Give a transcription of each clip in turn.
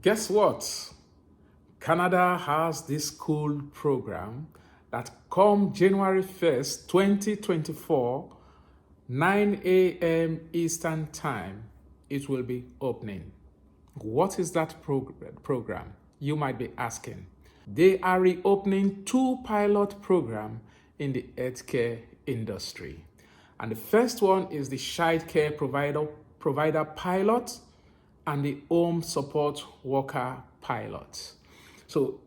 Guess what? Canada has this cool program that come January 1st, 2024, 9 a.m. Eastern Time, it will be opening. What is that program? You might be asking. They are reopening 2 pilot programs in the healthcare industry. And the first one is the child care provider pilot and the home support worker pilot. So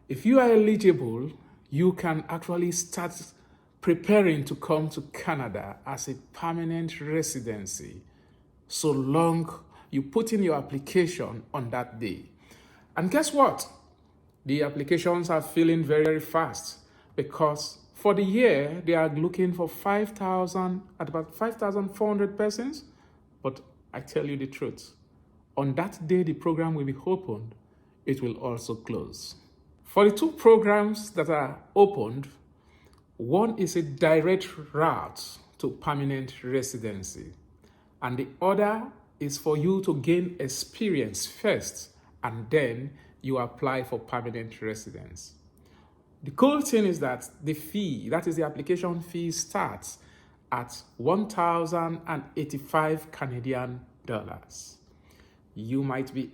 if you are eligible, you can actually start preparing to come to Canada as a permanent residency, so long you put in your application on that day. And guess what? The applications are filling very, very fast, because for the year, they are looking for about 5,400 persons. But I tell you the truth, on that day the program will be opened, it will also close. For the 2 programs that are opened, one is a direct route to permanent residency, and the other is for you to gain experience first, and then you apply for permanent residence. The cool thing is that the fee, that is the application fee, starts at 1,085 Canadian dollars. You might be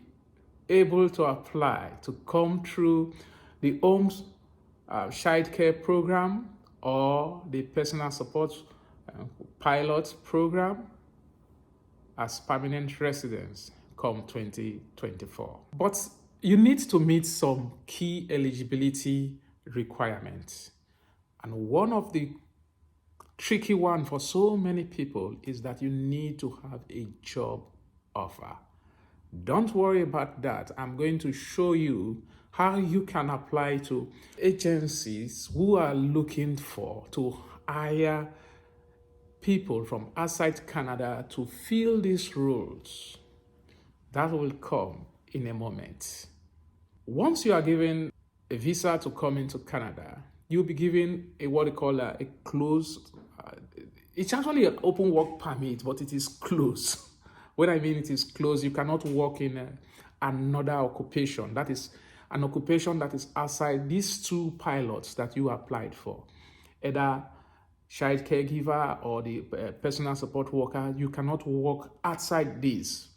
able to apply to come through the home child care program or the personal support pilot program as permanent residents come 2024. But you need to meet some key eligibility requirements. And one of the tricky one for so many people is that you need to have a job offer. Don't worry about that. I'm going to show you how you can apply to agencies who are looking to hire people from outside Canada to fill these roles. That will come in a moment. Once you are given a visa to come into Canada, you'll be given what they call a closed, it's actually an open work permit, but it is closed. When I mean it is closed, you cannot work in another occupation. That is an occupation that is outside these 2 pilots that you applied for. Either child caregiver or the personal support worker, you cannot work outside this.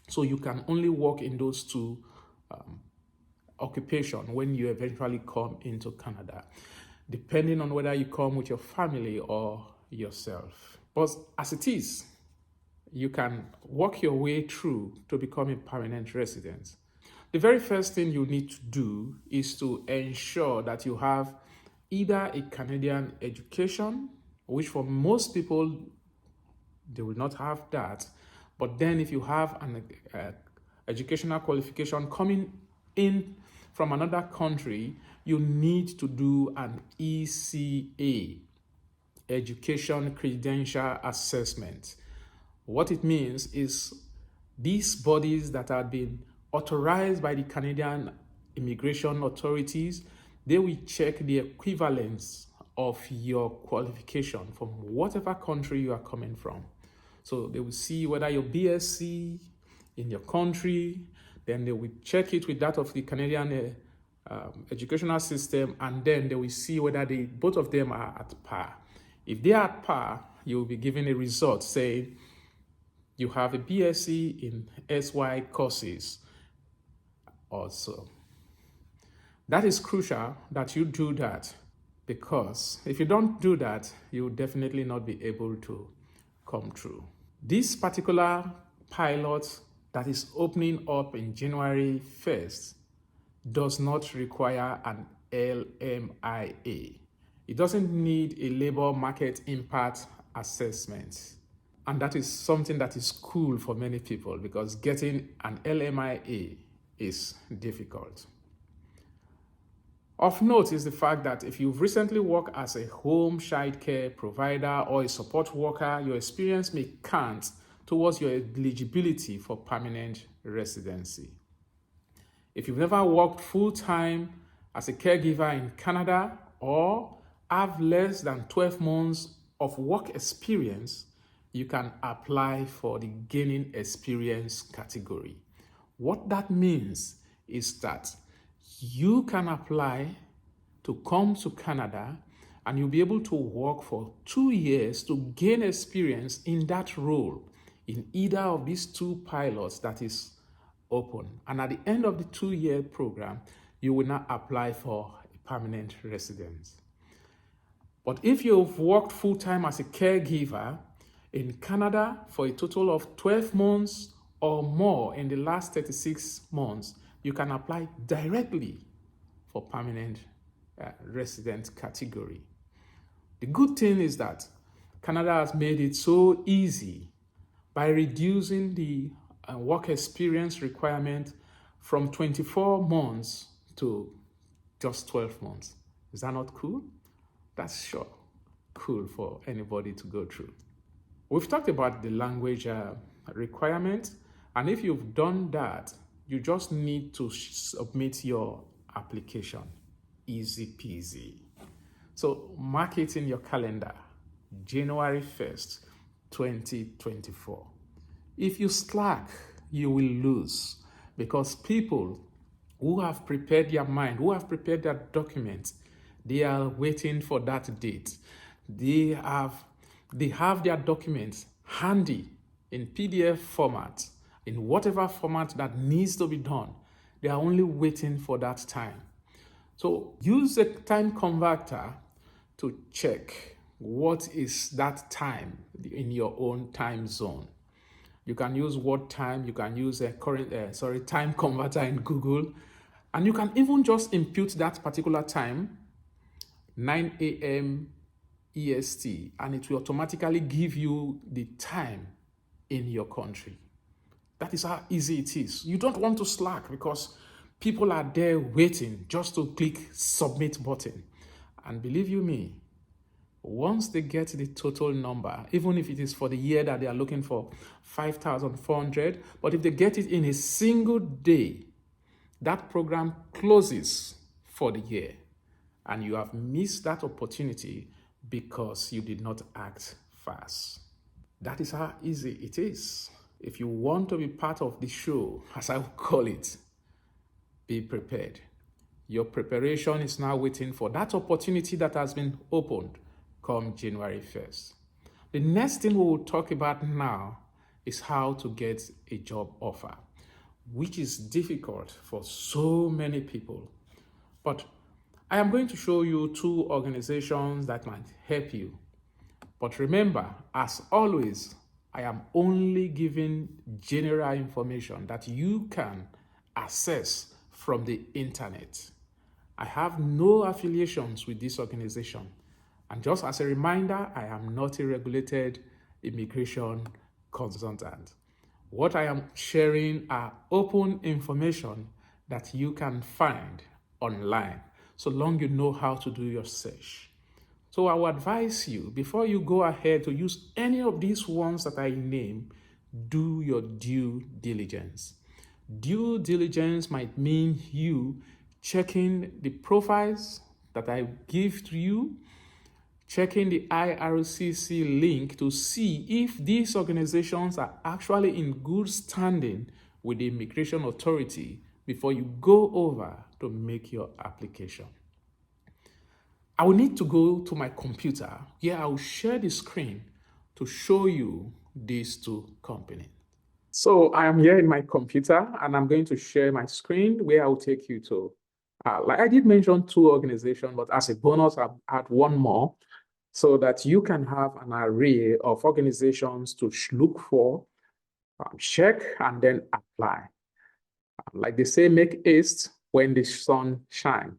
So you can only work in those 2 occupations when you eventually come into Canada, depending on whether you come with your family or yourself. But as it is, you can work your way through to become a permanent resident. The very first thing you need to do is to ensure that you have either a Canadian education, which for most people, they will not have that. But then if you have an educational qualification coming in from another country, you need to do an ECA, Education Credential Assessment. What it means is these bodies that have been authorized by the Canadian immigration authorities, they will check the equivalence of your qualification from whatever country you are coming from. So they will see whether your BSc in your country, then they will check it with that of the Canadian educational system, and then they will see whether both of them are at par. If they are at par, you will be given a result saying you have a BSc in SY courses also. That is crucial that you do that, because if you don't do that, you will definitely not be able to come through. This particular pilot that is opening up in January 1st does not require an LMIA. It doesn't need a labor market impact assessment. And that is something that is cool for many people, because getting an LMIA is difficult. Of note is the fact that if you've recently worked as a home child care provider or a support worker, your experience may count towards your eligibility for permanent residency. If you've never worked full-time as a caregiver in Canada or have less than 12 months of work experience, you can apply for the gaining experience category. What that means is that you can apply to come to Canada and you'll be able to work for 2 years to gain experience in that role in either of these two pilots that is open. And at the end of the 2-year program, you will now apply for a permanent residence. But if you've worked full-time as a caregiver in Canada for a total of 12 months or more in the last 36 months, you can apply directly for permanent resident category. The good thing is that Canada has made it so easy by reducing the work experience requirement from 24 months to just 12 months. Is that not cool? That's sure cool for anybody to go through. We've talked about the language requirement, and if you've done that, you just need to submit your application. Easy peasy. So mark it in your calendar, January 1st, 2024. If you slack, you will lose, because people who have prepared their mind, who have prepared their documents, they are waiting for that date. They have their documents handy in PDF format, in whatever format that needs to be done. They are only waiting for that time. So use a time converter to check what is that time in your own time zone. You can use word time, you can use a time converter in Google, and you can even just input that particular time, 9 a.m. EST, and it will automatically give you the time in your country. That is how easy it is. You don't want to slack because people are there waiting just to click submit button. And believe you me, once they get the total number, even if it is for the year that they are looking for 5,400, but if they get it in a single day, that program closes for the year. And you have missed that opportunity because you did not act fast. That is how easy it is. If you want to be part of the show, as I would call it, be prepared. Your preparation is now waiting for that opportunity that has been opened come January 1st. The next thing we will talk about now is how to get a job offer, which is difficult for so many people. But I am going to show you 2 organizations that might help you. But remember, as always, I am only giving general information that you can access from the internet. I have no affiliations with this organization. And just as a reminder, I am not a regulated immigration consultant. What I am sharing are open information that you can find online, so long you know how to do your search. So I would advise you, before you go ahead to use any of these ones that I name, do your due diligence. Due diligence might mean you checking the profiles that I give to you, checking the IRCC link to see if these organizations are actually in good standing with the immigration authority before you go over to make your application. I will need to go to my computer. Here I will share the screen to show you these 2 companies. So I am here in my computer and I'm going to share my screen where I will take you to. Like I did mention 2 organizations, but as a bonus, I've add 1 more so that you can have an array of organizations to look for, check, and then apply. Like they say, make haste when the sun shines.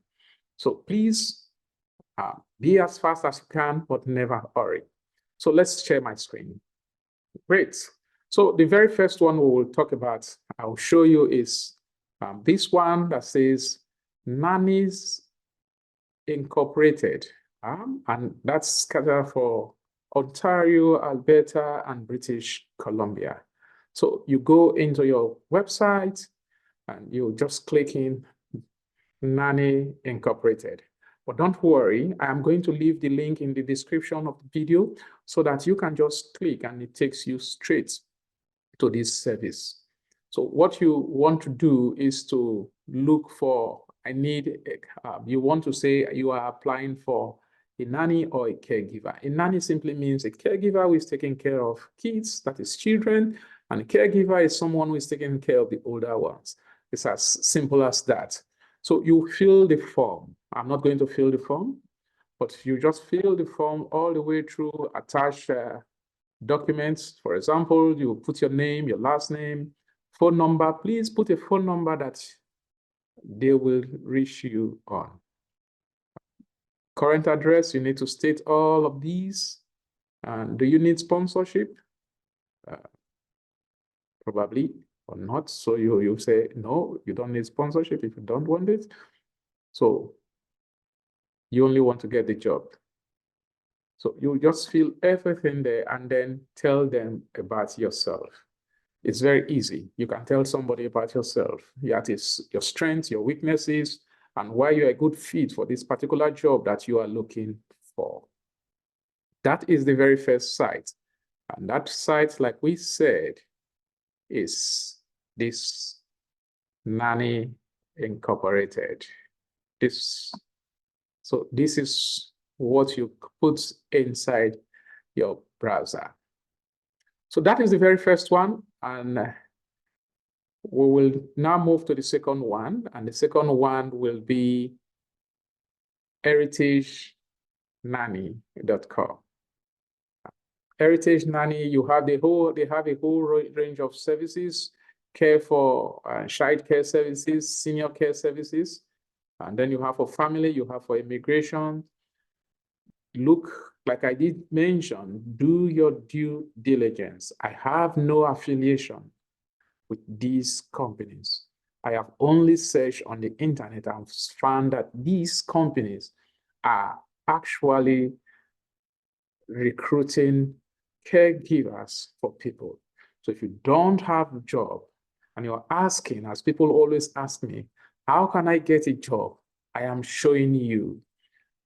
So please be as fast as you can, but never hurry. So let's share my screen. Great. So the very first one we will talk about, I'll show you, is this one that says Nannies Incorporated. And that's scattered for Ontario, Alberta, and British Columbia. So you go into your website and you just click in Nanny Incorporated. But don't worry, I am going to leave the link in the description of the video so that you can just click and it takes you straight to this service. So what you want to do is to look for, you want to say you are applying for a nanny or a caregiver. A nanny simply means a caregiver who is taking care of kids, that is children, and a caregiver is someone who is taking care of the older ones. It's as simple as that. So you fill the form. I'm not going to fill the form, but you just fill the form all the way through, attach documents. For example, you put your name, your last name, phone number. Please put a phone number that they will reach you on. Current address, you need to state all of these. And do you need sponsorship? Probably or not. So you say, no, you don't need sponsorship if you don't want it. So you only want to get the job. So you just fill everything there and then tell them about yourself. It's very easy. You can tell somebody about yourself. That is your strengths, your weaknesses, and why you're a good fit for this particular job that you are looking for. That is the very first site. And that site, like we said, is this Nanny Incorporated. So this is what you put inside your browser. So that is the very first one. And we will now move to the second one. And the second one will be heritagenanny.com. Heritage Nanny, they have a whole range of services, care for child care services, senior care services. And then you have for family, you have for immigration. Look, like I did mention, do your due diligence. I have no affiliation with these companies. I have only searched on the internet and found that these companies are actually recruiting caregivers for people. So if you don't have a job and you're asking, as people always ask me, how can I get a job? I am showing you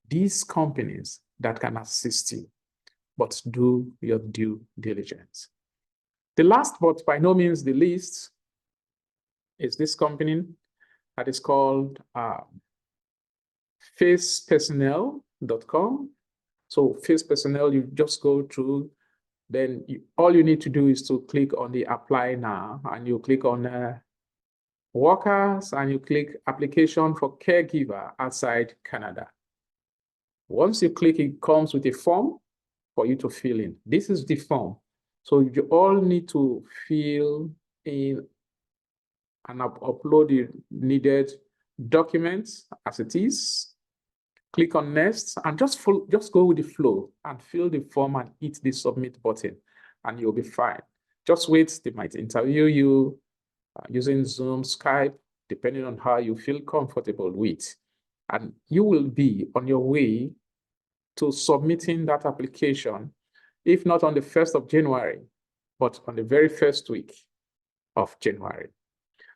these companies that can assist you, but do your due diligence. The last, but by no means the least, is this company that is called facepersonnel.com. So Face Personnel, you just go through, then all you need to do is to click on the apply now, and you click on workers, and you click application for caregiver outside Canada. Once you click, it comes with a form for you to fill in. This is the form. So you all need to fill in and upload the needed documents as it is. Click on next and just go with the flow and fill the form and hit the submit button, and you'll be fine. Just wait, they might interview you using Zoom, Skype, depending on how you feel comfortable with. And you will be on your way to submitting that application, if not on the 1st of January, but on the very first week of January.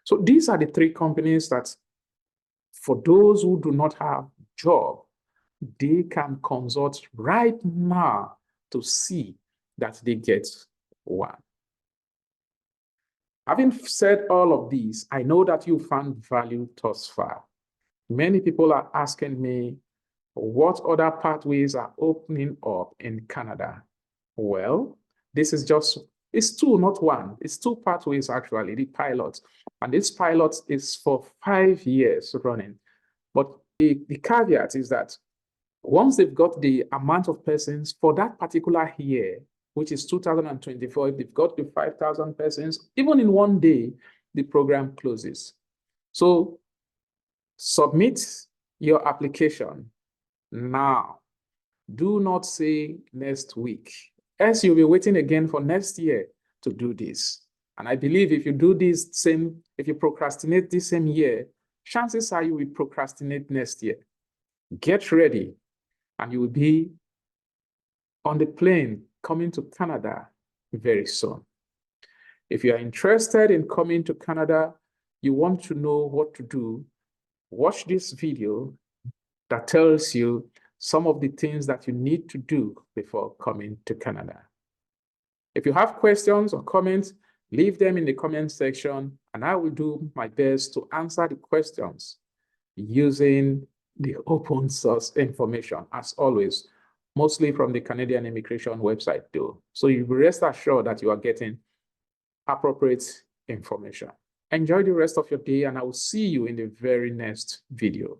So these are the three companies that, for those who do not have a job, they can consult right now to see that they get one. Having said all of these, I know that you found value thus far. Many people are asking me, what other pathways are opening up in Canada? Well, this is it's two, not one. It's two pathways, actually, the pilot. And this pilot is for 5 years running. But the caveat is that once they've got the amount of persons for that particular year, which is 2024, if they've got the 5,000 persons, even in one day, the program closes. So submit your application now. Do not say next week, else you'll be waiting again for next year to do this. And I believe if you do this if you procrastinate this same year, chances are you will procrastinate next year. Get ready, and you will be on the plane coming to Canada very soon. If you are interested in coming to Canada, you want to know what to do, watch this video that tells you some of the things that you need to do before coming to Canada. If you have questions or comments, Leave them in the comment section, and I will do my best to answer the questions using the open source information, as always, mostly from the Canadian Immigration website, though. So you rest assured that you are getting appropriate information. Enjoy the rest of your day, and I will see you in the very next video.